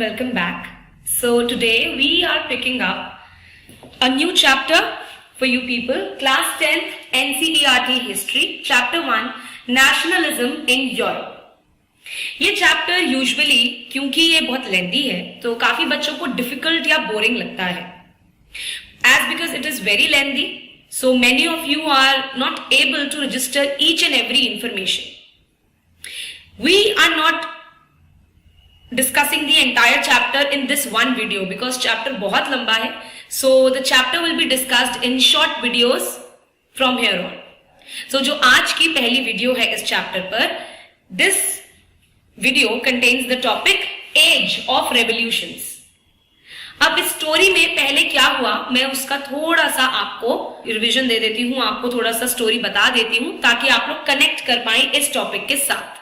welcome back. So today we are picking up a new chapter for you people, class 10th NCERT history, chapter 1 nationalism in Europe. ये chapter usually क्योंकि ये बहुत लेंदी है तो काफी बच्चों को डिफिकल्ट या बोरिंग लगता है. As because it is very lengthy, so many of you are not able to register each and every information. We are not discussing the entire chapter in this one video because chapter बहुत लंबा है. So the chapter will be discussed in short videos from here on. So जो आज की पहली video है इस chapter पर, this video contains the topic age of revolutions. अब इस स्टोरी में पहले क्या हुआ मैं उसका थोड़ा सा आपको रिवीजन दे देती हूं, आपको थोड़ा सा स्टोरी बता देती हूं ताकि आप लोग कनेक्ट कर पाए इस टॉपिक के साथ.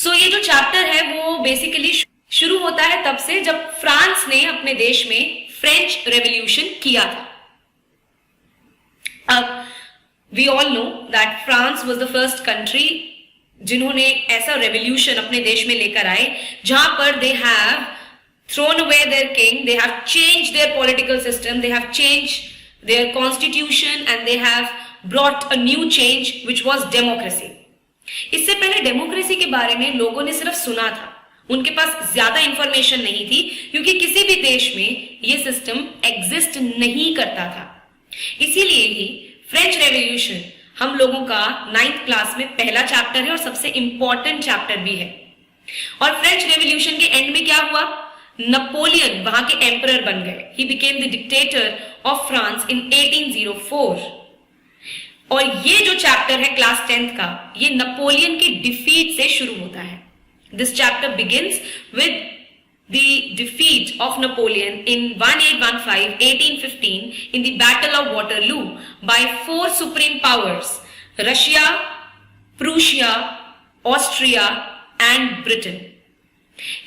सो ये जो चैप्टर है वो बेसिकली शुरू होता है तब से जब फ्रांस ने अपने देश में फ्रेंच रेवोल्यूशन किया था. अब we all know that France was the first country जिन्होंने ऐसा रेवोल्यूशन अपने देश में लेकर आए जहां पर they have thrown away their king, they have changed their political system, they have changed their constitution and they have brought a new change which was democracy. इससे पहले डेमोक्रेसी के बारे में लोगों ने सिर्फ सुना था, उनके पास ज्यादा इंफॉर्मेशन नहीं थी क्योंकि किसी भी देश में ये सिस्टम एग्जिस्ट नहीं करता था. इसीलिए ही फ्रेंच रेवोल्यूशन हम लोगों का 9th क्लास में पहला चैप्टर है और सबसे इंपॉर्टेंट चैप्टर भी है. और फ्रेंच रेवोल्यूशन के एंड में क्या हुआ, नपोलियन वहां के एम्परर बन गए. He became the dictator of France in 1804. और ये जो चैप्टर है क्लास 10th का, ये नपोलियन की डिफीट से शुरू होता है. This chapter begins with the defeat of Napoleon in 1815 in the battle of Waterloo by 4 supreme powers, Russia, Prussia, Austria and Britain.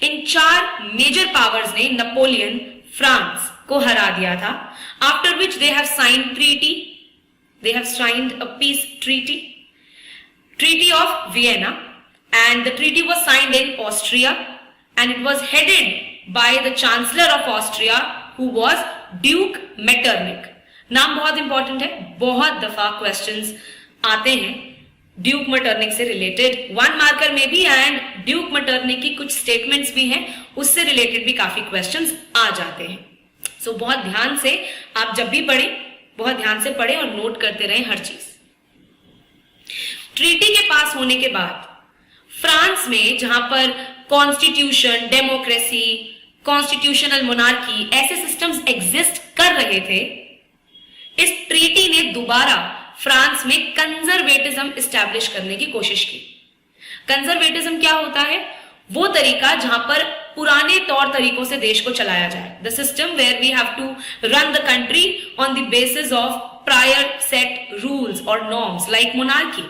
इन 4 मेजर पावर्स ने नपोलियन फ्रांस को हरा दिया था. After which they have signed treaty, they have signed a peace treaty of Vienna, and the treaty was signed in Austria and it was headed by the chancellor of Austria who was Duke Metternich. नाम बहुत important है, बहुत दफा questions आते हैं Duke Metternich से related, 1 marker में भी, एंड ड्यूक मेटरनिक की कुछ स्टेटमेंट्स भी हैं उससे रिलेटेड भी काफी क्वेश्चंस आ जाते हैं. सो बहुत ध्यान से आप जब भी पढ़ें, बहुत ध्यान से पढ़े और नोट करते रहे हर चीज. ट्रीटी के पास होने के बाद फ्रांस में जहां पर कॉन्स्टिट्यूशन, डेमोक्रेसी, कॉन्स्टिट्यूशनल मोनार्की ऐसे सिस्टम्स एग्जिस्ट कर रहे थे, इस ट्रीटी ने दोबारा फ्रांस में कंजर्वेटिज्म एस्टैब्लिश करने की कोशिश की. कंजर्वेटिज्म क्या होता है, वो तरीका जहां पर पुराने तौर तरीकों से देश को चलाया जाए. The system where we have to run the country on the basis of prior set rules और नॉर्म्स लाइक मोनार्की.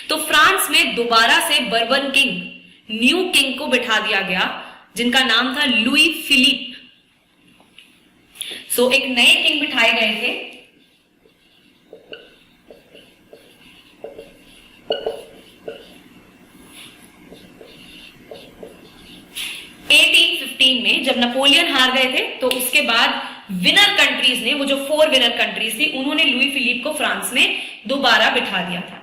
तो फ्रांस में दोबारा से बर्बन किंग, न्यू किंग को बिठा दिया गया जिनका नाम था लुई फिलिप. सो एक नए किंग बिठाए गए थे. में जब नेपोलियन हार गए थे तो उसके बाद विनर कंट्रीज ने, वो जो 4 विनर कंट्रीज थी, उन्होंने लुई फिलिप को फ्रांस में दोबारा बिठा दिया था.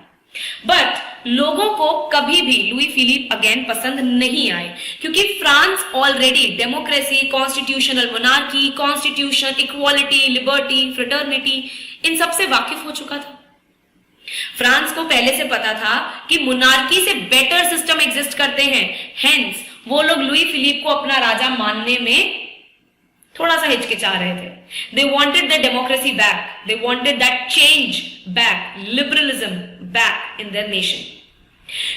बट लोगों को कभी भी लुई फिलिप अगेन पसंद नहीं आए क्योंकि France already democracy, constitutional monarchy, constitution, equality, liberty, fraternity इन सब से वाकिफ हो चुका था. फ्रांस को पहले से पता था कि मोनार्की से बेटर सिस्टम एग्जिस्ट करते हैं. हेंस वो लोग लुई फिलिप को अपना राजा मानने में थोड़ा सा हिचकिचा रहे थे. They wanted the democracy back, they wanted that change back, liberalism back in their nation.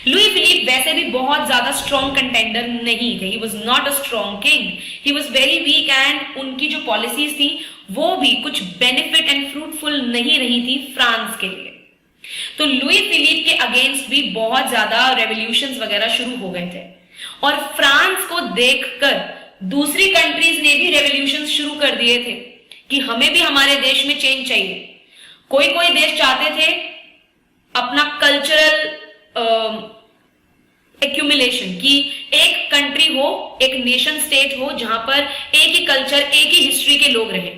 Louis Philippe वैसे भी बहुत ज्यादा स्ट्रॉन्ग कंटेंडर नहीं थे. He was not a strong king, he was very weak and उनकी जो पॉलिसीज थी वो भी कुछ बेनिफिट एंड फ्रूटफुल नहीं रही थी फ्रांस के लिए. तो लुई फिलिप के अगेंस्ट भी बहुत ज्यादा रेवोल्यूशंस वगैरह शुरू हो गए थे और फ्रांस को देखकर दूसरी कंट्रीज ने भी रेवोल्यूशंस शुरू कर दिए थे कि हमें भी हमारे देश में चेंज चाहिए. कोई कोई देश चाहते थे अपना कल्चरल एक्यूमुलेशन, कि एक कंट्री हो, एक एक नेशन स्टेट हो जहां पर एक ही कल्चर, एक ही हिस्ट्री के लोग रहे,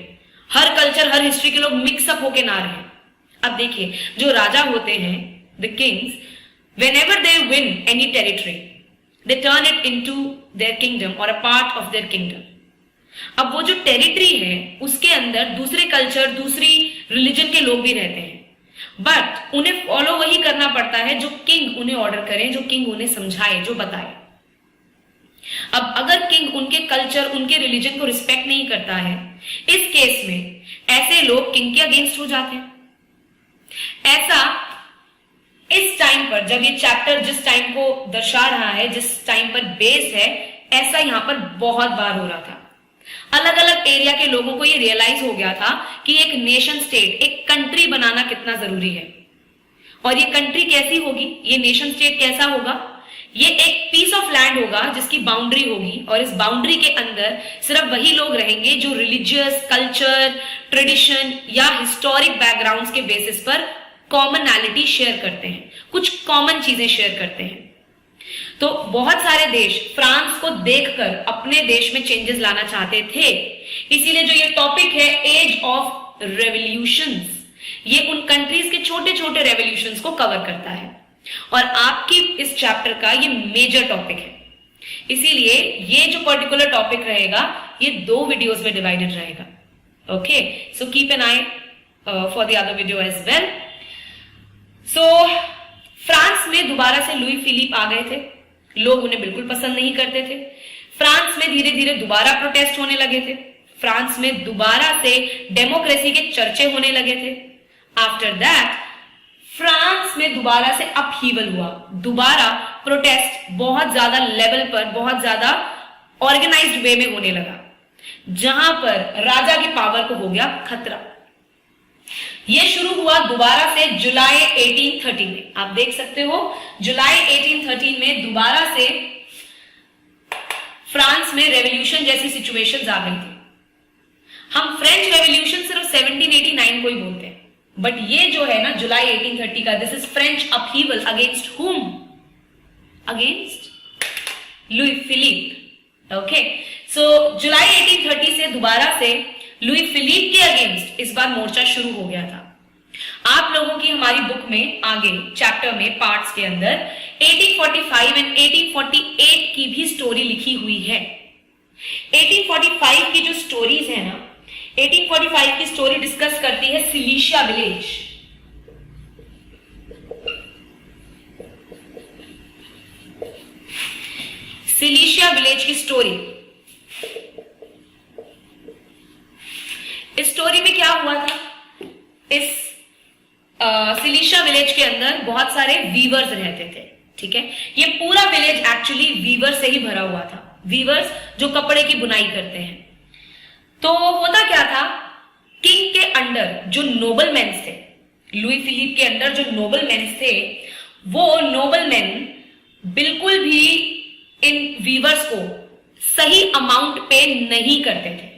हर कल्चर हर हिस्ट्री के लोग मिक्सअप होके ना रहे। अब देखिए, जो राजा होते हैं, the Kings, whenever they win any territory, they turn it into their kingdom or a part of their kingdom. अब वो जो टेरिटरी है उसके अंदर दूसरे कल्चर, दूसरी रिलीजन के लोग भी रहते हैं, बट उन्हें फॉलो वही करना पड़ता है जो किंग उन्हें ऑर्डर करे, जो किंग उन्हें समझाए, जो बताए। अब अगर किंग उनके कल्चर, उनके रिलीजन को रिस्पेक्ट नहीं करता है, इस केस में ऐसे लोग किंग के अगेंस्ट हो जाते हैं। ऐसा इस टाइम पर, जब ये चैप्टर जिस टाइम को दर्शा रहा है, जिस टाइम पर बेस्ड है, ऐसा यहां पर बहुत बार हो रहा था। अलग अलग एरिया के लोगों को ये रियलाइज हो गया था कि एक नेशन स्टेट, एक कंट्री बनाना कितना जरूरी है। और ये कंट्री कैसी होगी, ये नेशन स्टेट कैसा होगा, ये एक पीस ऑफ लैंड होगा जिसकी बाउंड्री होगी, और इस बाउंड्री के अंदर सिर्फ वही लोग रहेंगे जो रिलीजियस, कल्चर, ट्रेडिशन या हिस्टोरिक बैकग्राउंड्स के बेसिस पर कॉमनैलिटी शेयर करते हैं, कुछ कॉमन चीजें शेयर करते हैं। तो बहुत सारे देश फ्रांस को देखकर अपने देश में चेंजेस लाना चाहते थे, इसीलिए जो ये टॉपिक है एज ऑफ रेवोल्यूशंस, ये उन कंट्रीज के छोटे छोटे रेवोल्यूशंस को कवर करता है, और आपकी इस चैप्टर का ये मेजर टॉपिक है। इसीलिए ये जो पर्टिकुलर टॉपिक रहेगा ये 2 वीडियोस में डिवाइडेड रहेगा। Okay, so keep an eye for the other video as well. So France में दोबारा से लुई फिलिप आ गए थे। लोग उन्हें बिल्कुल पसंद नहीं करते थे। फ्रांस में धीरे धीरे दोबारा प्रोटेस्ट होने लगे थे। फ्रांस में दोबारा से डेमोक्रेसी के चर्चे होने लगे थे। आफ्टर दैट फ्रांस में दोबारा से अपहीवल हुआ, दोबारा प्रोटेस्ट बहुत ज्यादा लेवल पर, बहुत ज्यादा ऑर्गेनाइज्ड वे में होने लगा, जहां पर राजा की पावर को हो गया खतरा। यह शुरू हुआ दोबारा से जुलाई 1813 में। आप देख सकते हो जुलाई 1813 में दोबारा से फ्रांस में रेवोल्यूशन जैसी सिचुएशंस आ गई थी। हम फ्रेंच रेवोल्यूशन सिर्फ 1789 को ही बोलते हैं, बट ये जो है ना जुलाई 1830 का, this is French upheaval against whom? Against Louis Philippe. Okay, so जुलाई 1830 से दोबारा से लुई फिलिप के अगेंस्ट इस बार मोर्चा शुरू हो गया था। आप लोगों की हमारी बुक में आगे चैप्टर में पार्ट्स के अंदर 1845 एंड 1848 की भी स्टोरी लिखी हुई है। 1845 की जो स्टोरीज है ना, 1845 की स्टोरी डिस्कस करती है सिलीशिया विलेज। सिलीशिया विलेज की स्टोरी, इस स्टोरी में क्या हुआ था, इस सिलीशिया विलेज के अंदर बहुत सारे वीवर्स रहते थे। ठीक है, ये पूरा विलेज एक्चुअली वीवर से ही भरा हुआ था, वीवर्स जो कपड़े की बुनाई करते हैं। तो होता क्या था, किंग के अंडर जो नोबल मैन थे, लुई फिलिप के अंडर जो नोबल मैन थे, वो नोबल मैन बिल्कुल भी इन वीवर्स को सही अमाउंट पे नहीं करते थे।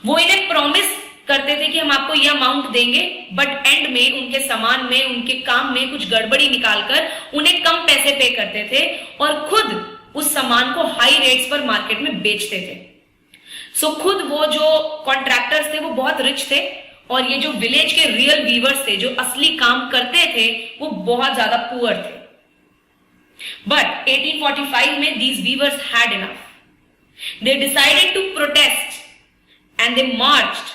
वो इन्हें प्रॉमिस करते थे कि हम आपको यह अमाउंट देंगे, बट एंड में उनके सामान में, उनके काम में कुछ गड़बड़ी निकालकर उन्हें कम पैसे पे करते थे और खुद उस सामान को हाई रेट्स पर मार्केट में बेचते थे। सो खुद वो जो कॉन्ट्रैक्टर्स थे वो बहुत रिच थे, और ये जो विलेज के रियल वीवर्स थे जो असली काम करते थे वो बहुत ज्यादा पुअर थे। बट 1845 में these weavers had enough. They decided to protest and they marched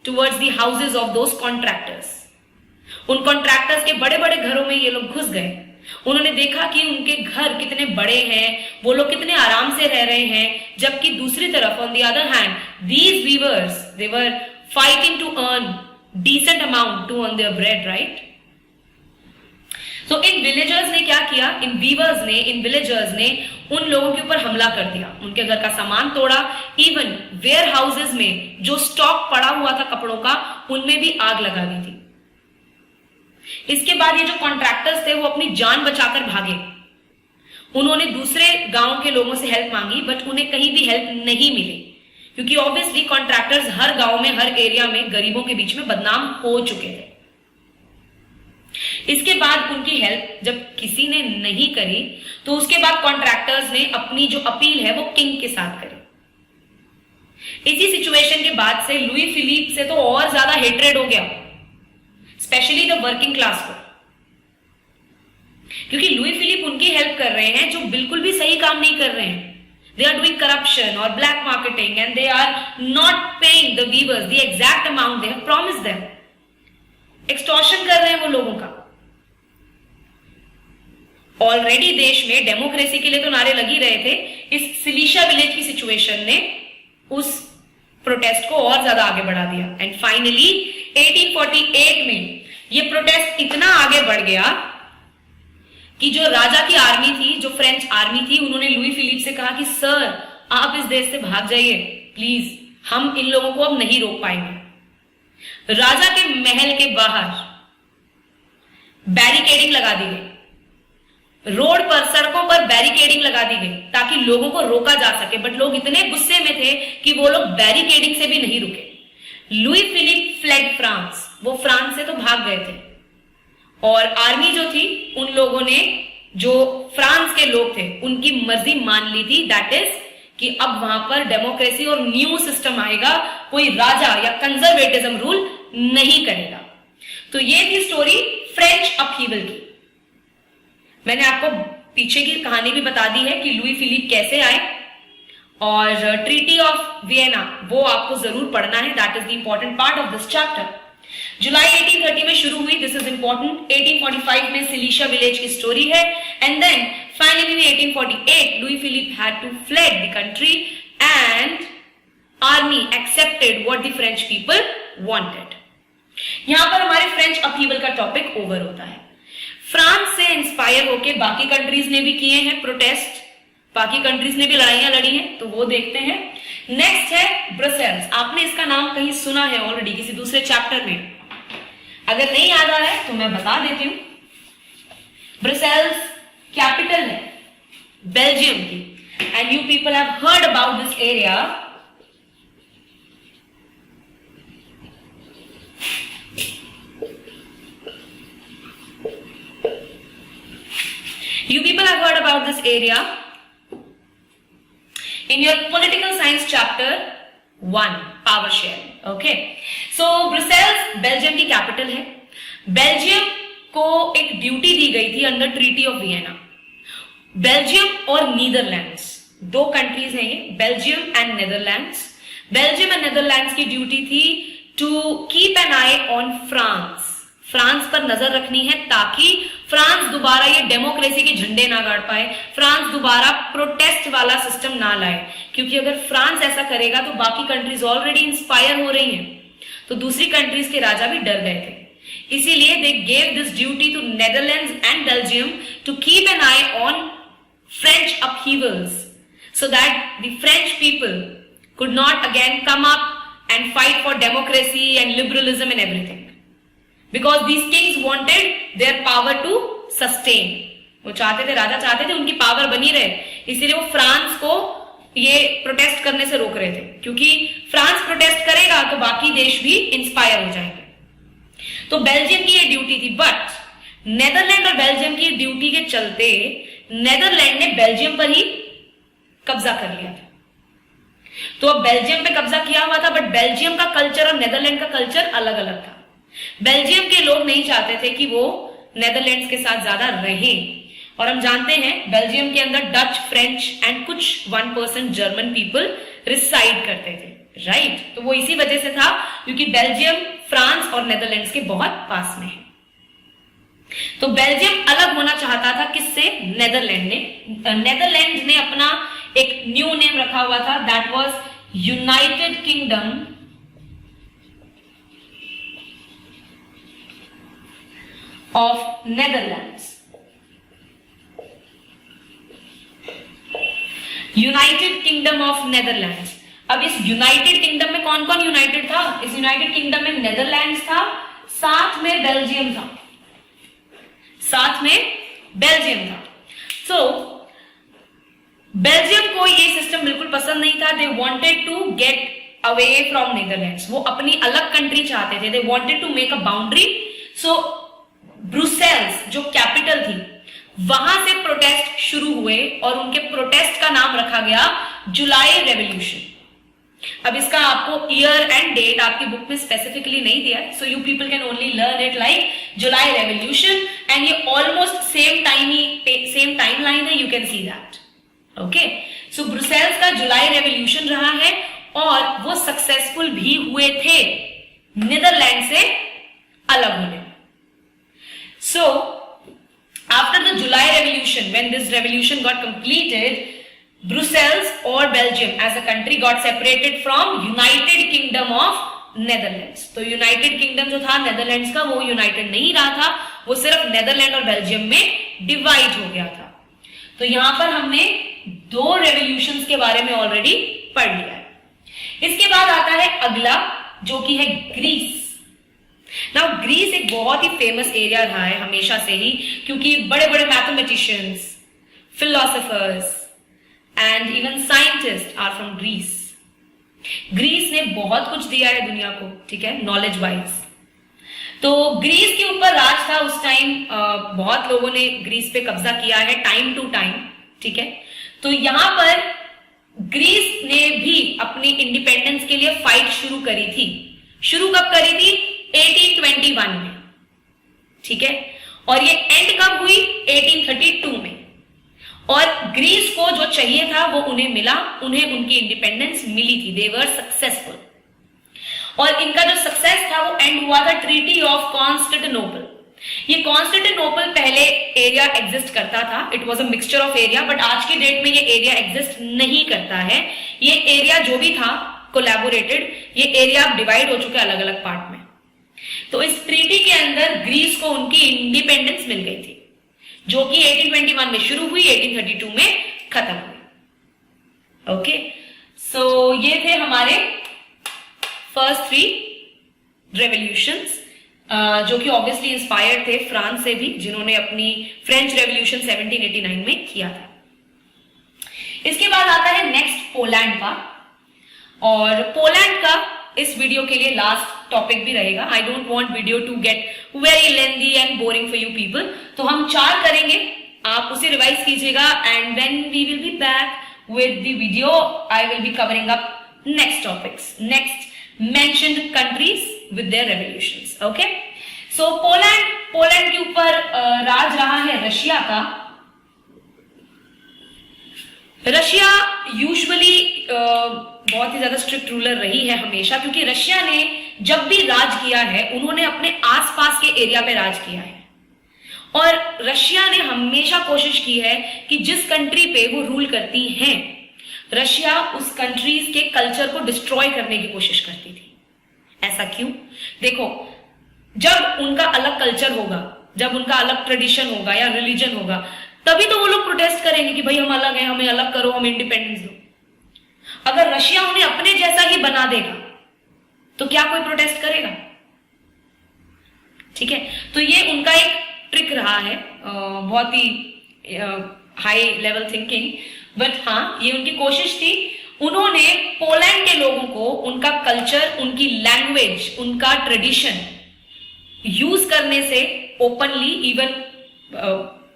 towards the houses of those contractors. उन कॉन्ट्रैक्टर्स के बड़े बड़े घरों में ये लोग घुस गए। उन्होंने देखा कि उनके घर कितने बड़े हैं, वो लोग कितने आराम से रह रहे हैं, जबकि दूसरी तरफ on the other hand these weavers they were fighting to earn decent amount to earn their bread, right? तो इन विलेजर्स ने क्या किया, इन वीवर्स ने, इन विलेजर्स ने उन लोगों के ऊपर हमला कर दिया, उनके घर का सामान तोड़ा, इवन वेयर हाउसेज में जो स्टॉक पड़ा हुआ था कपड़ों का उनमें भी आग लगा दी थी। इसके बाद ये जो कॉन्ट्रैक्टर्स थे वो अपनी जान बचाकर भागे। उन्होंने दूसरे गांव के लोगों से हेल्प मांगी, बट उन्हें कहीं भी हेल्प नहीं मिली, क्योंकि ऑब्वियसली कॉन्ट्रैक्टर्स हर गांव में, हर एरिया में गरीबों के बीच में बदनाम हो चुके थे। इसके बाद उनकी हेल्प जब किसी ने नहीं करी तो उसके बाद कॉन्ट्रैक्टर्स ने अपनी जो अपील है वो किंग के साथ करी। इसी सिचुएशन के बाद से लुई फिलिप से तो और ज्यादा हेट्रेड हो गया, स्पेशली द वर्किंग क्लास को, क्योंकि लुई फिलिप उनकी हेल्प कर रहे हैं जो बिल्कुल भी सही काम नहीं कर रहे हैं। They are doing corruption or black marketing and they are not paying the weavers the exact amount they have promised them. Extortion कर रहे हैं वो लोगों का। ऑलरेडी देश में डेमोक्रेसी के लिए तो नारे लग ही रहे थे, इस सिलीशिया विलेज की सिचुएशन ने उस प्रोटेस्ट को और ज्यादा आगे बढ़ा दिया। एंड फाइनली 1848 में ये प्रोटेस्ट इतना आगे बढ़ गया कि जो राजा की आर्मी थी, जो फ्रेंच आर्मी थी, उन्होंने लुई फिलिप से कहा कि सर आप इस देश से भाग जाइए प्लीज, हम इन लोगों को अब नहीं रोक पाएंगे। राजा के महल के बाहर बैरिकेडिंग लगा दी गई, रोड पर, सड़कों पर बैरिकेडिंग लगा दी गई ताकि लोगों को रोका जा सके। बट लोग इतने गुस्से में थे कि वो लोग बैरिकेडिंग से भी नहीं रुके। लुई फिलिप फ्लेड फ्रांस, वो फ्रांस से तो भाग गए थे और आर्मी जो थी उन लोगों ने, जो फ्रांस के लोग थे, उनकी मर्जी मान ली थी, दैट इज कि अब वहां पर डेमोक्रेसी और न्यू सिस्टम आएगा, कोई राजा या कंजर्वेटिज्म रूल नहीं करेगा। तो ये थी स्टोरी फ्रेंच अपहीवल की। मैंने आपको पीछे की कहानी भी बता दी है कि लुई फिलिप कैसे आए, और ट्रीटी ऑफ वियना वो आपको जरूर पढ़ना है, that is the important part of this chapter. जुलाई 1830 में शुरू हुई, दिस इज इंपॉर्टेंट। 1845 में सिलीशिया विलेज की स्टोरी है, and then finally in 1848 Louis Philippe had to fled the country and army accepted what the French people wanted. यहां पर हमारे फ्रेंच अपहीवल का टॉपिक ओवर होता है। फ्रांस से इंस्पायर होकर बाकी कंट्रीज ने भी किए हैं प्रोटेस्ट, बाकी कंट्रीज ने भी लड़ाइयां लड़ी हैं, तो वो देखते हैं। नेक्स्ट है ब्रसेल्स। आपने इसका नाम कहीं सुना है ऑलरेडी किसी दूसरे चैप्टर में, अगर नहीं याद आ रहा है तो मैं बता देती हूं। ब्रसेल्स कैपिटल है बेल्जियम की, and you people have heard about this area. You people have heard about this area in your political science chapter 1, power sharing. Okay, so Brussels Belgium की कैपिटल है। बेल्जियम को एक duty दी गई थी under treaty of Vienna. Belgium और Netherlands दो countries हैं ये, Belgium and Netherlands. Belgium and Netherlands की ड्यूटी थी to keep an eye on France, France पर नजर रखनी है ताकि फ्रांस दोबारा ये डेमोक्रेसी के झंडे ना गाड़ पाए, फ्रांस दोबारा प्रोटेस्ट वाला सिस्टम ना लाए, क्योंकि अगर फ्रांस ऐसा करेगा तो बाकी कंट्रीज ऑलरेडी इंस्पायर हो रही हैं, तो दूसरी कंट्रीज के राजा भी डर गए थे। इसीलिए they gave this duty to Netherlands and Belgium to keep an eye on French upheavals so that the French people could not again come up and fight for democracy and liberalism and everything, because these kings wanted their power to sustain. वो चाहते थे, राजा चाहते थे उनकी power बनी रहे, इसीलिए वो फ्रांस को ये प्रोटेस्ट करने से रोक रहे थे, क्योंकि फ्रांस प्रोटेस्ट करेगा तो बाकी देश भी इंस्पायर हो जाएंगे। तो बेल्जियम की ये ड्यूटी थी, बट नेदरलैंड और बेल्जियम की ड्यूटी के चलते नेदरलैंड ने बेल्जियम पर ही कब्जा कर लिया था। तो अब बेल्जियम पे कब्जा किया हुआ था, बट बेल्जियम का कल्चर और नेदरलैंड का कल्चर अलग अलग था। बेल्जियम के लोग नहीं चाहते थे कि वो नेदरलैंड्स के साथ ज्यादा रहें, और हम जानते हैं बेल्जियम के अंदर डच, फ्रेंच एंड कुछ 1% जर्मन पीपल रिसाइड करते थे, राइट। तो वो इसी वजह से था क्योंकि बेल्जियम फ्रांस और नेदरलैंड्स के बहुत पास में है। तो बेल्जियम अलग होना चाहता था किससे? नेदरलैंड ने। नेदरलैंड ने अपना एक न्यू नेम रखा हुआ था, that was United kingdom of Netherlands. United kingdom of Netherlands. अब इस यूनाइटेड किंगडम में कौन कौन यूनाइटेड था? इस यूनाइटेड किंगडम में नेदरलैंड्स था, साथ में बेल्जियम था, साथ में बेल्जियम था। सो बेल्जियम को ये सिस्टम बिल्कुल पसंद नहीं था। They wanted to get away from Netherlands, वो अपनी अलग कंट्री चाहते थे। They wanted to make a boundary. So Brussels जो कैपिटल थी, वहां से प्रोटेस्ट शुरू हुए और उनके प्रोटेस्ट का नाम रखा गया जुलाई रेवोल्यूशन। अब इसका आपको ईयर एंड डेट आपकी बुक में स्पेसिफिकली नहीं दिया है, so you people can only learn it like July revolution, and ये ऑलमोस्ट सेम टाइमलाइन है, you can see that. Okay, so Brussels का जुलाई रेवोल्यूशन रहा है और वो सक्सेसफुल भी हुए थे नीदरलैंड से अलग होने में। So after the July revolution, when this revolution got completed, Brussels or Belgium as a country got separated from United Kingdom of Netherlands। तो यूनाइटेड किंगडम जो था नेदरलैंड्स का, वो यूनाइटेड नहीं रहा था, वो सिर्फ नेदरलैंड और बेल्जियम में डिवाइड हो गया था। तो यहां पर हमने 2 रेवोल्यूशंस के बारे में ऑलरेडी पढ़ लिया है। इसके बाद आता है अगला, जो कि है ग्रीस। नाउ ग्रीस एक बहुत ही फेमस एरिया रहा है हमेशा से ही, क्योंकि बड़े बड़े mathematicians, philosophers and even scientist are from Greece. Greece ने बहुत कुछ दिया है दुनिया को, ठीक है, नॉलेज वाइज। तो ग्रीस के ऊपर राज था उस टाइम, बहुत लोगों ने ग्रीस पे कब्जा किया है टाइम टू टाइम, ठीक है। तो यहां पर ग्रीस ने भी अपनी इंडिपेंडेंस के लिए फाइट शुरू करी थी। शुरू कब करी थी? 1821 में, ठीक है, और ये एंड कब हुई? 1832 में। और ग्रीस को जो चाहिए था वो उन्हें मिला, उन्हें उनकी इंडिपेंडेंस मिली थी, दे वर सक्सेसफुल। और इनका जो सक्सेस था वो एंड हुआ था ट्रीटी ऑफ कॉन्स्टेंटिनोपल। ये कॉन्स्टेंटिनोपल पहले एरिया एग्जिस्ट करता था, it was a mixture of area, but आज की डेट में ये एरिया एग्जिस्ट नहीं करता है। ये एरिया जो भी था कोलैबोरेटेड, ये एरिया डिवाइड हो चुके अलग अलग पार्ट में। तो इस ट्रीटी के अंदर ग्रीस को उनकी इंडिपेंडेंस मिल गई थी, जो कि 1821 में शुरू हुई, 1832 में खत्म हुई। ओके, सो ये थे हमारे फर्स्ट 3 रेवोल्यूशंस, जो कि ऑब्वियसली इंस्पायर्ड थे फ्रांस से भी, जिन्होंने अपनी फ्रेंच रेवोल्यूशन 1789 में किया था। इसके बाद आता है नेक्स्ट पोलैंड का, और पोलैंड का इस वीडियो के लिए लास्ट टॉपिक भी रहेगा। I don't want video to get very lengthy and boring for you people, तो हम 4 करेंगे, आप उसे रिवाइज कीजिएगा, and when we will be back with the video I will be covering up next topics, next mentioned countries with their revolutions. Okay, so Poland के ऊपर राज रहा है रशिया का। रशिया यूजुअली बहुत ही ज्यादा स्ट्रिक्ट रूलर रही है हमेशा, क्योंकि रशिया ने जब भी राज किया है उन्होंने अपने आसपास के एरिया पे राज किया है, और रशिया ने हमेशा कोशिश की है कि जिस कंट्री पे वो रूल करती हैं, रशिया उस कंट्रीज के कल्चर को डिस्ट्रॉय करने की कोशिश करती थी। ऐसा क्यों? देखो, जब उनका अलग कल्चर होगा, जब उनका अलग ट्रेडिशन होगा या रिलीजन होगा, तभी तो वो लोग प्रोटेस्ट करेंगे कि भाई हम अलग हैं, हमें अलग करो, हमें इंडिपेंडेंस दो। अगर रशिया उन्हें अपने जैसा ही बना देगा तो क्या कोई प्रोटेस्ट करेगा? ठीक है, तो ये उनका एक ट्रिक रहा है, बहुत ही हाई लेवल थिंकिंग, बट हाँ, ये उनकी कोशिश थी। उन्होंने पोलैंड के लोगों को उनका कल्चर, उनकी लैंग्वेज, उनका ट्रेडिशन यूज करने से ओपनली, इवन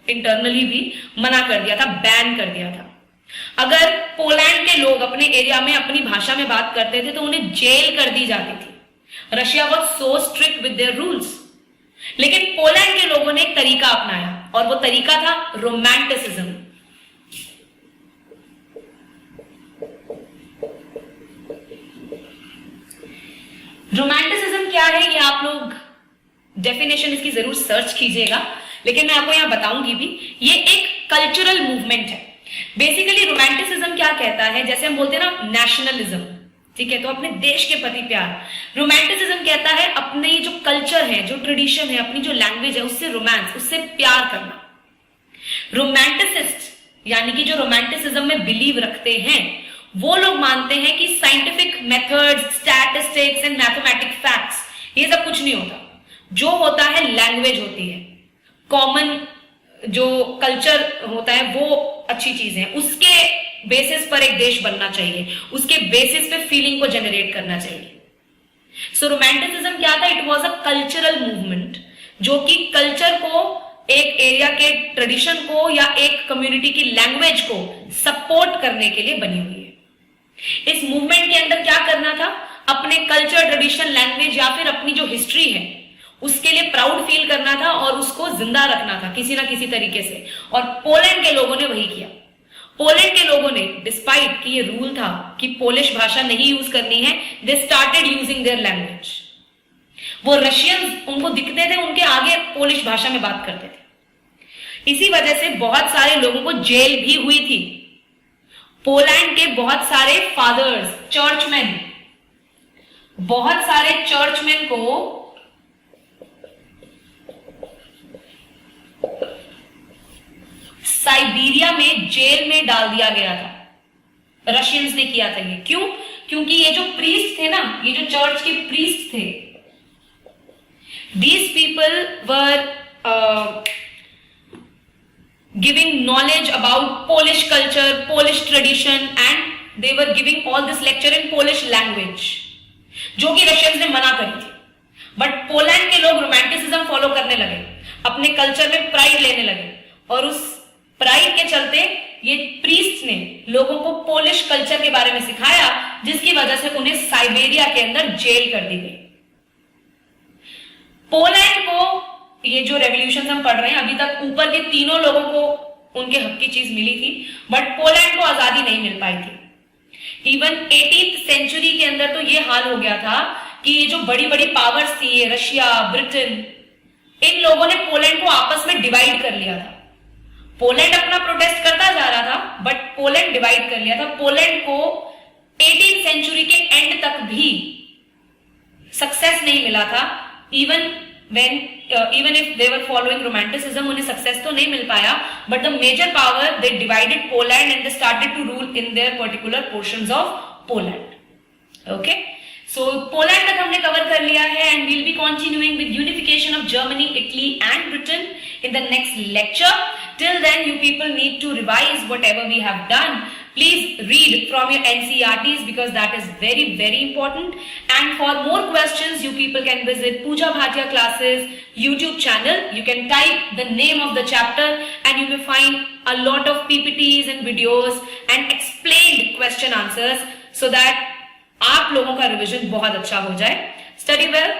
इंटरनली भी मना कर दिया था, बैन कर दिया था। अगर पोलैंड के लोग अपने एरिया में अपनी भाषा में बात करते थे तो उन्हें जेल कर दी जाती थी। Russia was so strict with their rules. लेकिन पोलैंड के लोगों ने एक तरीका अपनाया, और वो तरीका था रोमांटिसिज्म। रोमांटिसिज्म क्या है, ये आप लोग डेफिनेशन इसकी जरूर सर्च कीजिएगा, लेकिन मैं आपको यहां बताऊंगी भी। ये एक कल्चरल मूवमेंट है। बेसिकली रोमांटिसिज्म क्या कहता है, जैसे हम बोलते हैं ना नेशनलिज्म, ठीक है, तो अपने देश के प्रति प्यार। रोमांटिसिज्म कहता है अपने जो कल्चर है, जो ट्रेडिशन है, अपनी जो लैंग्वेज है, उससे रोमांस, उससे प्यार करना। रोमांटिसिस्ट यानी कि जो रोमांटिसिज्म में बिलीव रखते हैं, वो लोग मानते हैं कि scientific methods, statistics and mathematic facts, ये सब कुछ नहीं होता। जो होता है लैंग्वेज होती है, कॉमन जो कल्चर होता है वो अच्छी चीज है, उसके बेसिस पर एक देश बनना चाहिए, उसके बेसिस पे फीलिंग को जनरेट करना चाहिए। सो रोमांटिसिज्म क्या था? It was a cultural movement जो कि कल्चर को, एक एरिया के ट्रेडिशन को या एक कम्युनिटी की लैंग्वेज को सपोर्ट करने के लिए बनी हुई है। इस मूवमेंट के अंदर क्या करना था, अपने कल्चर, ट्रेडिशन, लैंग्वेज या फिर अपनी जो हिस्ट्री है उसके लिए प्राउड फील करना था और उसको जिंदा रखना था किसी ना किसी तरीके से। और पोलैंड के लोगों ने वही किया। पोलैंड के लोगों ने, डिस्पाइट कि ये रूल था कि पोलिश भाषा नहीं यूज करनी है, they started using their language. वो रशियंस उनको दिखते थे, उनके आगे पोलिश भाषा में बात करते थे। इसी वजह से बहुत सारे लोगों को जेल भी हुई थी। पोलैंड के बहुत सारे फादर्स, चर्चमैन, बहुत सारे चर्चमैन को साइबेरिया में जेल में डाल दिया गया था। रशियंस ने किया था ये। क्यों? क्योंकि ये जो प्रीस्ट थे ना, ये जो चर्च के प्रीस्ट थे, these people were giving knowledge about Polish culture, Polish tradition, and they were giving all this lecture in Polish language, जो कि रशियंस ने मना करी थी। बट पोलैंड के लोग रोमांटिसिज्म फॉलो करने लगे, अपने कल्चर में प्राइड लेने लगे, और उस प्राइड के चलते ये प्रीस्ट ने लोगों को पोलिश कल्चर के बारे में सिखाया, जिसकी वजह से उन्हें साइबेरिया के अंदर जेल कर दी गई। पोलैंड को ये जो रेवोल्यूशन हम पढ़ रहे हैं, अभी तक ऊपर के तीनों लोगों को उनके हक की चीज मिली थी, बट पोलैंड को आजादी नहीं मिल पाई थी। इवन 18th सेंचुरी के अंदर तो ये हाल हो गया था कि ये जो बड़ी बड़ी पावर्स थी, ये रशिया, ब्रिटेन, इन लोगों ने पोलैंड को आपस में डिवाइड कर लिया था। पोलैंड अपना प्रोटेस्ट करता जा रहा था, बट पोलैंड डिवाइड कर लिया था। पोलैंड को 18th सेंचुरी के एंड तक भी सक्सेस नहीं मिला था। even if they were following romanticism, उन्हें सक्सेस तो नहीं मिल पाया, but the major power, they divided Poland and they started to rule in their particular portions of Poland. Okay, so Poland तक हमने कवर कर लिया है, and we'll be continuing with unification of Germany, Italy and Britain in the next lecture. Till then, you people need to revise whatever we have done. Please read from your NCERTs because that is very, very important. And for more questions, you people can visit Pooja Bhatia Classes YouTube channel. You can type the name of the chapter and you will find a lot of PPTs and videos and explained question answers so that आप लोगों का revision बहुत अच्छा हो जाए. Study well.